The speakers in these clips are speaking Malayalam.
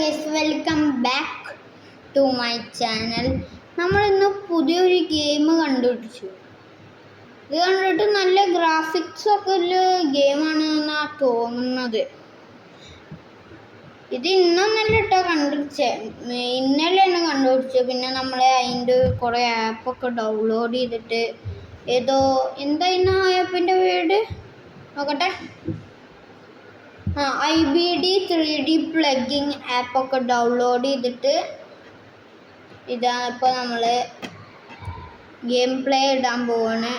Guys, welcome back to my channel. നമ്മളിന്ന് പുതിയൊരു ഗെയിം കണ്ടുപിടിച്ചു. ഇത് കണ്ടിട്ട് നല്ല ഗ്രാഫിക്സ് ഒക്കെ ഉള്ള ഗെയിമാണെന്നാണ് തോന്നുന്നത്. ഇത് ഇന്നൊന്നല്ല കേട്ടോ കണ്ടുപിടിച്ചത്, ഇന്നലെയാണ് കണ്ടുപിടിച്ചത്. പിന്നെ നമ്മൾ അതിൻ്റെ കുറേ ആപ്പൊക്കെ ഡൗൺലോഡ് ചെയ്തിട്ട് എന്തായിരുന്നു ആ ആപ്പിൻ്റെ പേര് നോക്കട്ടെ. IBD 3D പ്ലഗിങ് ആപ്പൊക്കെ ഡൗൺലോഡ് ചെയ്തിട്ട് ഇതാണ് ഇപ്പോൾ നമ്മൾ ഗെയിം പ്ലേ ഇടാൻ പോവാണ്.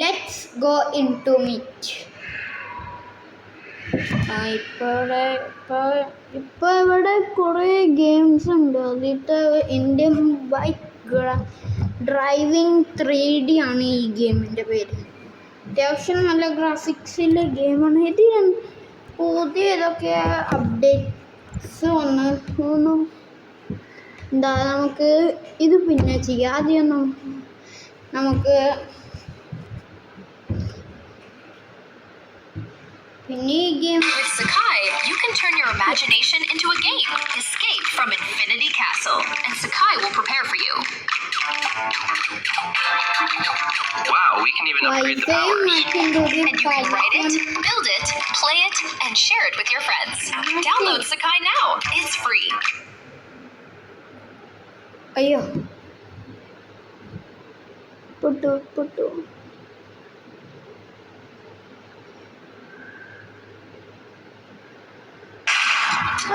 Let's go into it. ഇപ്പോൾ ഇവിടെ കുറേ ഗെയിംസ് ഉണ്ട്. അതിലത്തെ ഇന്ത്യൻ ബൈക്ക് ഡ്രൈവിംഗ് 3D ആണ് ഈ ഗെയിമിൻ്റെ പേര്. അത്യാവശ്യം നല്ല ഗ്രാഫിക്സിലെ ഗെയിമാണ്. ഇത് പുതിയ ഏതൊക്കെ അപ്ഡേറ്റ്സ് വന്നു എന്താ, നമുക്ക് ഇത് പിന്നെ ചെയ്യാം. ആദ്യം നമുക്ക് പിന്നെ ഈ game With Sakai, you can turn your imagination into a game. Escape from Infinity Castle, and Sakai will prepare for you. Wow, we can even upgrade the powers. And you can write it, build it, play it, and share it with your friends. Download Sakai now. It's free. അയ്യോ പൊട്ടു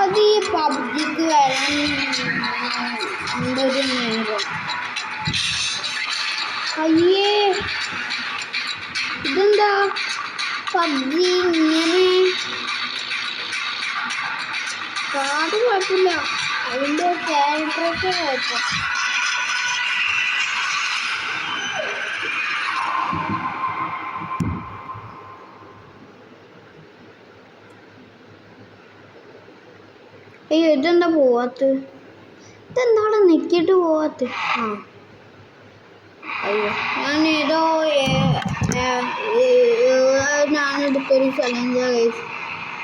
അത് ഈ പബ്ജിക്ക് വരാൻ എന്തൊരു നേരം. അയ്യേ, ഇതെന്താ പബ്ജി ഇങ്ങനെ? കാട് കുഴപ്പമില്ല, അതിൻ്റെ ക്യാരക്ടറൊക്കെ കുഴപ്പം. അയ്യോ, ഇതെന്താ പോവാത്ത? ഇതെന്താണ് നിൽക്കിയിട്ട് പോവാത്ത? അയ്യോ, ഞാനെടുത്തൊരു ചലഞ്ചാ ഗൈസ്.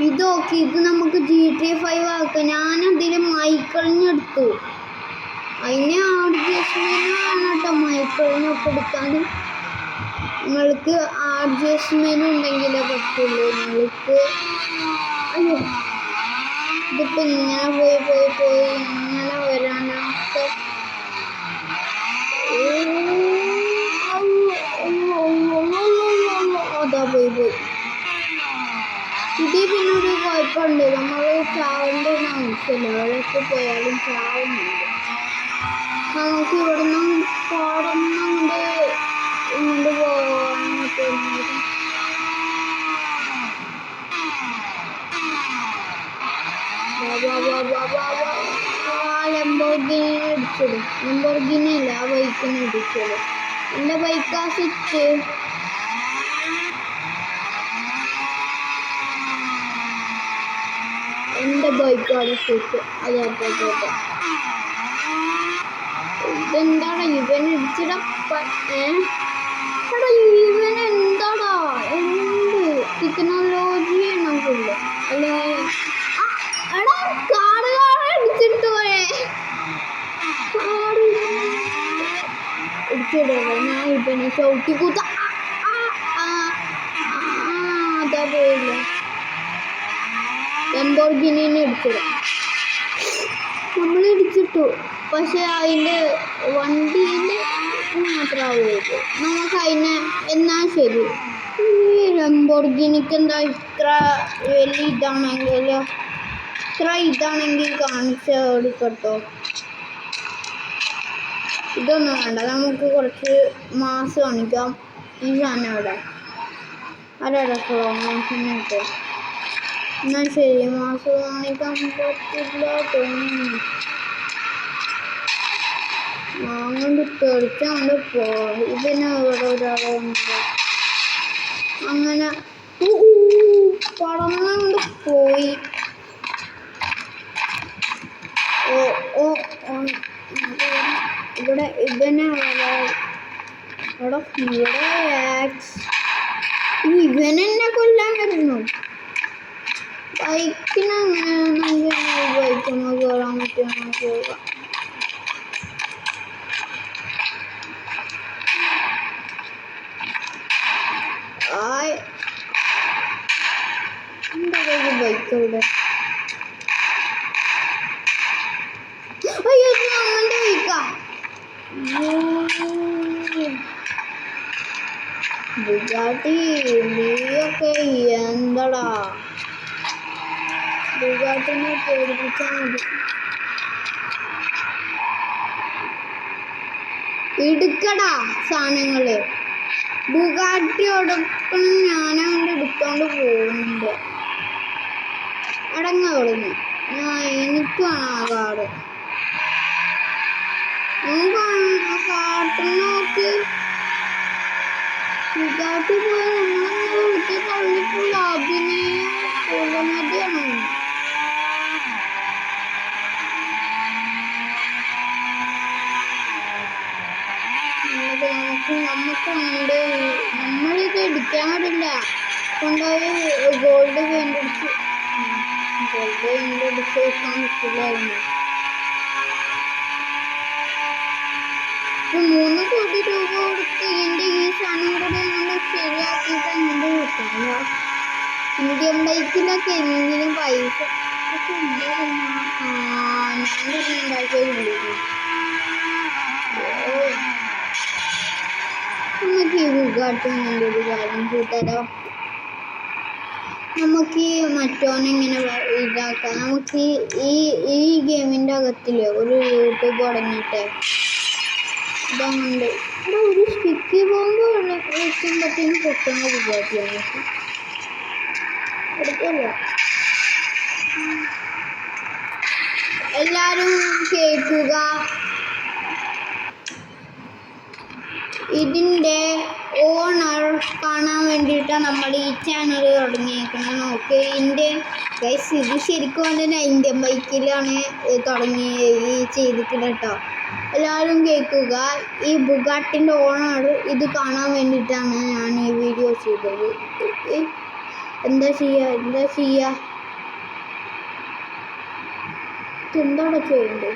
ഇത് നോക്കി, ഇത് നമുക്ക് GTA 5 ആക്കാം. ഞാനതിൽ മൈക്കിളിനെടുത്തു. അതിന് അഡ്ജസ്റ്റ്മെൻറ്റ് വേണം കേട്ടോ. മൈക്കിളിനൊക്കെ എടുക്കാൻ നിങ്ങൾക്ക് അഡ്ജസ്റ്റ്മെൻറ്റ് ഉണ്ടെങ്കിലേ പറ്റുള്ളൂ നിങ്ങൾക്ക്. അയ്യോ, ഇതിപ്പോൾ ഇങ്ങനെ പോയി ഇങ്ങനെ വരാനൊക്കെ അതാ പോയി. ഇതിൽ പിന്നെ ഒരു കുഴപ്പമുണ്ട്, നമ്മൾ ചാവേണ്ട ആവശ്യമില്ല. എവിടെയൊക്കെ പോയാലും ചാവുന്നുണ്ട്. നമുക്ക് ഇവിടുന്ന് പാടുന്നുണ്ട് ഇങ്ങോട്ട് പോകാനൊക്കെ. ലംബോർഗിനി അല്ല, ആ ബൈക്കിനെ ഇടിച്ചത്. എൻ്റെ ബൈക്കാ സിറ്റ്. എൻ്റെ ബൈക്കാണ് സിറ്റ്. അതെ. ഇതെന്താടാ ഇവൻ ഇടിച്ചിട? എടാ ഇവൻ എന്താടാ, എന്ത് ടെക്നോളജിയാണ് ഫുള്ള്. അല്ലേ എടാ, കാട് ഇടിച്ചിട്ട് പോയേ. ഇടിച്ചിടുക ഞാൻ ഇവനെ ചവിട്ടി കൂത്ത. അതാ പോയില്ല. ലംബോർഗിനിനെ ഇടിച്ചിടും. നമ്മൾ ഇടിച്ചിട്ടു, പക്ഷെ അതിൻ്റെ വണ്ടീൻ്റെ മാത്രമാവുമോ നമുക്ക് അതിനെ. എന്നാൽ ശരി, ഈ ലംബോർഗിനിക്ക് എന്താ ഇത്ര വലിയ ഇതാണെങ്കിൽ കാണിച്ച് എടുക്കട്ടോ. ഇതൊന്നും വേണ്ട, നമുക്ക് കുറച്ച് മാസ് കാണിക്കാം. ഈ സാധനം അവിടെ അരടക്കോട്ട്. എന്നാൽ ശരി, മാസ് കാണിക്കാൻ പറ്റില്ല തോന്നുന്നു. അങ്ങോട്ട് തെറിച്ചങ്ങോട്ട് പോയി. ഇതിന് ഇവിടെ ഒരാളുണ്ട്. അങ്ങനെ പറന്നങ്ങോട്ട് പോയി. ഇവിടെ ഇവനെന്നെ കൊല്ലാൻ വരുന്നു. ബൈക്കിന് അങ്ങനെ ബൈക്കൊന്ന് കയറാൻ പറ്റുമോ പോകാം. ബൈക്ക് ഇവിടെ. അയ്യോ നമ്മന്റെ ബൈക്കാ. ബുഗാട്ടി നീയൊക്കെ എന്തടാ? ബുഗാട്ടിനെ പേടിപ്പിച്ചാൽ മതി. എടുക്കടാ സാധനങ്ങള്. ബുഗാട്ടിയോടൊപ്പം ഞാനങ്ങോട്ട് എടുത്തോണ്ട് പോകുന്നുണ്ട്. അടങ്ങ തുടങ്ങി. എനിക്ക് വേണം ആ കാട്. കാട്ടിൽ നോക്ക്. ബുഗാട്ടി പോയി നമ്മളൊന്ന് വിളിച്ച് തള്ളിക്കുള്ള അഭിനയം കൊള്ളുന്നതാണ്. നമുക്കുണ്ട്. നമ്മളിത് എടുക്കാൻ പാടില്ല. കൊണ്ടുപോയി ഗോൾഡ് പെയിന്റ് അടിച്ച് വെക്കാൻ പറ്റില്ലായിരുന്നു. 3 കോടി രൂപ കൊടുത്ത് ഇതിൻ്റെ ഈ സാധനം കൂടെ നമ്മൾ ശരിയാക്കിയിട്ട് അങ്ങോട്ട് കിട്ടില്ല. ഇന്ത്യൻ ബൈക്കിലൊക്കെ എന്തിനും പൈസ ഞാൻ ഉണ്ടാക്കിയില്ലേ. നമുക്ക് ഈ ബുഗാട്ടിൻ്റെ ഒരു കാര്യം ചെയ്തരോ. നമുക്ക് ഈ മറ്റോനെങ്ങനെ ഇതാക്കാം. നമുക്ക് ഈ ഗെയിമിൻ്റെ അകത്തില് ഒരു യൂട്യൂബ് തുടങ്ങിയിട്ട് ഇതുണ്ട്. ഒരു സ്റ്റിക്കി ബോംബ് വെക്കുമ്പോഴത്തേനും പൊട്ടുന്ന ബുഗാട്ടിയാണ് എടുക്കല്ലോ. എല്ലാരും കേൾക്കുക. ഇതിൻ്റെ ഓണർ കാണാൻ വേണ്ടിയിട്ടാണ് നമ്മൾ ഈ ചാനൽ തുടങ്ങിയേക്കുന്നത്. നോക്ക് ഇതിൻ്റെ ഗൈസ്, ഇത് ശരിക്കും പറഞ്ഞാൽ ഇന്ത്യൻ ബൈക്കിലാണ് തുടങ്ങി ഈ ചെയ്തിട്ടുണ്ട് കേട്ടോ. എല്ലാവരും കേൾക്കുക. ഈ ബുഗാട്ടിൻ്റെ ഓണർ ഇത് കാണാൻ വേണ്ടിയിട്ടാണ് ഞാൻ ഈ വീഡിയോ ചെയ്തത്. എന്താ ചെയ്യുക എന്താണ് ചെയ്യേണ്ടത്?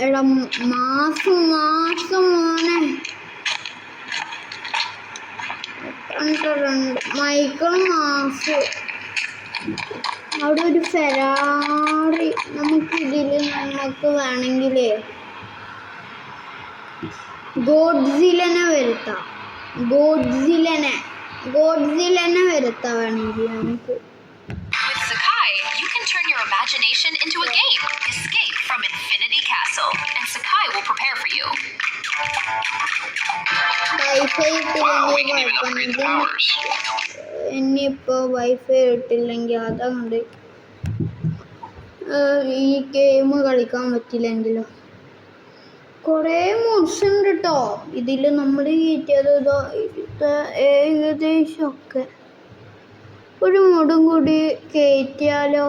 എടാ മാസം മോനെ മൈക്കിൾ മാസ്. അവിടെ ഒരു ഫെറാറി. നമുക്ക് വേണമെങ്കിലേ ഗോഡ്സിലനെ വരുത്താം. ഗോഡ്സിലനെ വരുത്താം വേണമെങ്കിൽ നമുക്ക്. With Sakai, you can turn your imagination into a game. Escape from Infinity Castle, and Sakai will prepare for you. Wow, we can even upgrade the powers. ഇനിയിപ്പോ വൈഫൈ ഇട്ടില്ലെങ്കിൽ അതുകൊണ്ട് ഈ ഗെയിം കളിക്കാൻ പറ്റില്ലെങ്കിലോ. കുറേ മോഡ്സ് ഉണ്ട് കേട്ടോ ഇതിൽ. നമ്മൾ കയറ്റിയത് ഏകദേശമൊക്കെ. ഒരു മോഡും കൂടി കയറ്റിയാലോ.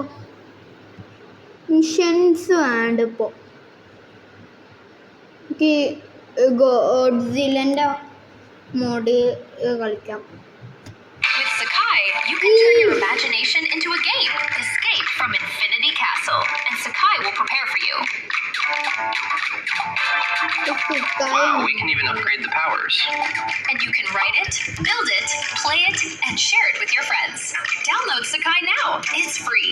മിഷൻസ് വേണ്ട ഇപ്പോൾ. എനിക്ക് ഗോഡ്സിലൻ്റെ മോഡ് കളിക്കാം. With Sakai, you can turn your imagination into a game. Escape from Infinity Castle, and Sakai will prepare for you. Wow, we can even upgrade the powers. And you can write it, build it, play it, and share it with your friends. Download Sakai now. It's free.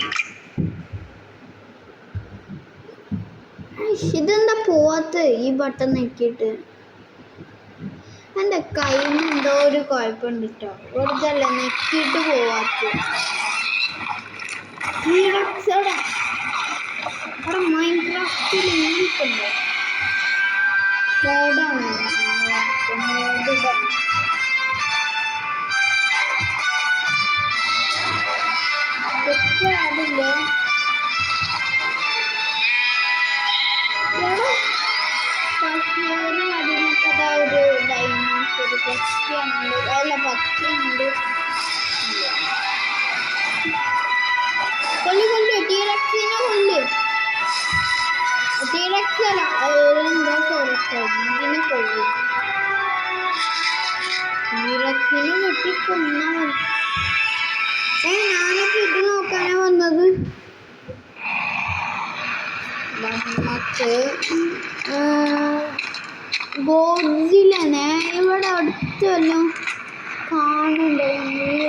ഇതെന്താ പോവാത്ത? ഈ ബട്ടൺ നോക്കിയിട്ട് എൻ്റെ കയ്യിൽ നിന്ന് എന്തോ ഒരു കുഴപ്പമുണ്ട് കേട്ടോ. വെറുതെ അല്ല നെക്കിയിട്ട് പോവാത്ത. അവിടെ മൈൻക്രാഫ്റ്റിൽ ഇങ്ങനെയുണ്ടോ? മോഡാണ് അതില്ലേ അതിനൊക്കെ ഒരു ഡൈനോസർ പക്ഷിയുണ്ട്. അല്ല പക്ഷിയുണ്ട്. കൊല്ലു ടീറക്സിനെ കൊല്ല്. ടീറക്സ് അല്ല എന്തോ ഫോറസ്റ്റ് ഇതിനെ കൊല്ലും. ഇതിനെ വെട്ടി കൊന്നാ മതി. ഞാനൊക്കെ ഇത് നോക്കാനാ വന്നത്. നമുക്ക് ഗോഡ്സിലനെ ഇവിടെ അടുത്തല്ലോ കാണുന്നുണ്ടോ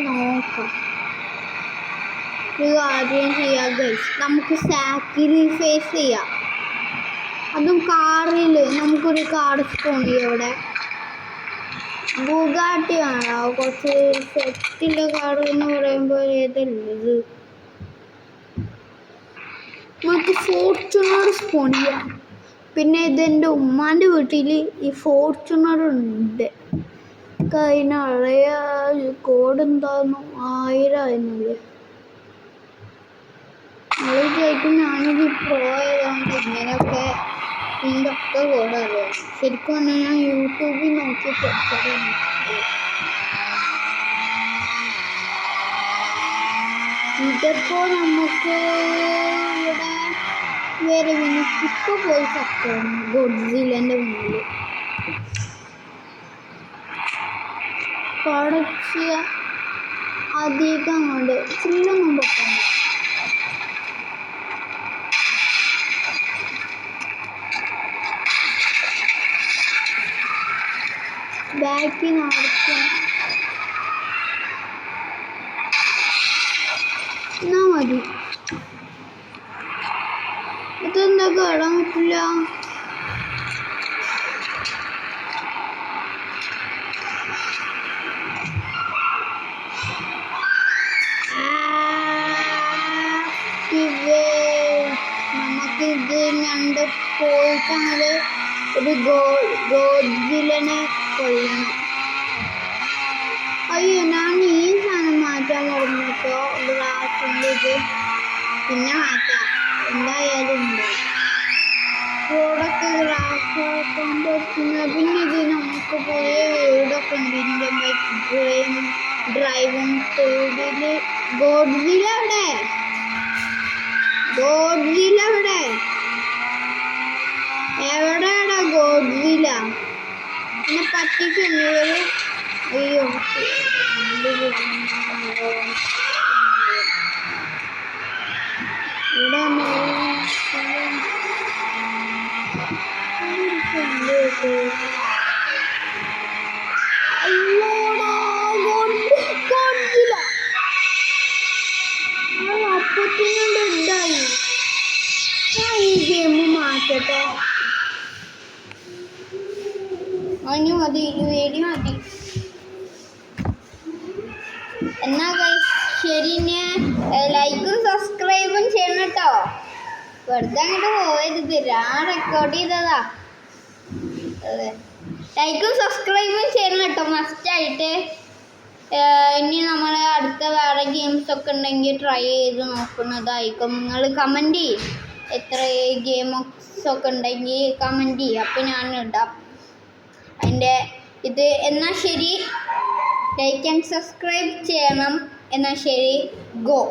നോക്കാം. ഒരു കാര്യം ചെയ്യാം ഗൈസ്, നമുക്ക് സാക്രിഫൈസ് ചെയ്യാം. അതും കാറിൽ നമുക്കൊരു കാർ സ്പോൺ ചെയ്യാം. ഇവിടെ ബുഗാട്ടി ആണോ കുറച്ച് സെറ്റിലെ കാർ എന്ന് പറയുമ്പോൾ ഏതല്ലത്. നമുക്ക് ഫോർച്യൂണർ സ്പോൺ ചെയ്യാം. പിന്നെ ഇതെൻ്റെ ഉമ്മാൻ്റെ വീട്ടിൽ ഈ ഫോർച്യൂണർ ഉണ്ട്. കഴിഞ്ഞ അളയ കോഡ് എന്താന്നു 1000 ആയിരുന്നില്ലേ. നമ്മൾ വിചാരിക്കും ഞാനിത് പോയതുകൊണ്ട് ഇങ്ങനെയൊക്കെ ഇതിൻ്റെയൊക്കെ കോഡ് അറിയാം. ശരിക്കും പറഞ്ഞാൽ ഞാൻ യൂട്യൂബിൽ നോക്കി പഠിച്ചതാണ്. ഇതിപ്പോൾ നമുക്ക് ഇവിടെ വേറെ ഇപ്പോൾ പോയി സത്താണ് ഗോഡ്സിലൻ്റെ മുന്നിൽ കുറച്ച് അധികം കൊണ്ട് ഫുള്ളൊന്നും പൊക്കണം. ബാക്കിൽ നടക്കണം എന്നാ മതി. ഇതെന്താ കാണാൻ പറ്റില്ല. നമുക്കിത് ഞണ്ട് പോയിട്ടാണ് ഒരു ഗോഡ്സിലനെ കൊല്ലണം. അയ്യോ ഞാൻ ഈ സാധനം മാറ്റാൻ പറഞ്ഞിട്ടോ ഗ്ലാസിൻ്റെ ഇത്. പിന്നെ മാറ്റാം എന്തായാലും ഉണ്ട്. റോഡൊക്കെ ഗ്ലാസ് ആക്കാൻ പറ്റുന്ന. പിന്നെ ഇത് നമുക്ക് പുതിയ വീടൊക്കെ ഉണ്ട്. ഇന്ത്യൻ ബൈക്ക് ഡ്രൈവിംഗ് ഫീൽഡിൽ. ഗോഡ്സില എവിടെ? ഗോഡ്സില എവിടെ? എവിടെയാടാ ഗോഡ്സില? എന്നെ പറ്റിക്കുന്നു ഇവര്. അയ്യോ ഇവിടെ അപ്പത്തിനുണ്ട് ഉണ്ടായി. ഞാൻ ഈ ഗെയിം മാറ്റട്ടോ. അതിന് മതി, വേടി മതി. എന്നാ ഗൈസ് ശരി, ലൈക്കും സബ്സ്ക്രൈബും ചെയ്യണം കേട്ടോ. വെറുതെ അങ്ങോട്ട് പോയത് ഞാൻ റെക്കോർഡ് ചെയ്തതാ. ലൈക്കും സബ്സ്ക്രൈബും ചെയ്യണം കേട്ടോ മസ്റ്റായിട്ട്. ഇനി നമ്മൾ അടുത്ത വേറെ ഗെയിംസൊക്കെ ഉണ്ടെങ്കിൽ ട്രൈ ചെയ്ത് നോക്കുന്നതായിരിക്കും. നിങ്ങൾ കമൻറ്റ് ചെയ്യും എത്ര ഗെയിംസൊക്കെ ഉണ്ടെങ്കിൽ കമൻറ്റ് ചെയ്യും. അപ്പോൾ ഞാൻ ഇടാം അതിൻ്റെ ഇത്. എന്നാൽ ശരി, ലൈക്ക് ആൻഡ് സബ്സ്ക്രൈബ് ചെയ്യണം. എന്നാൽ ശരി, ഗോ.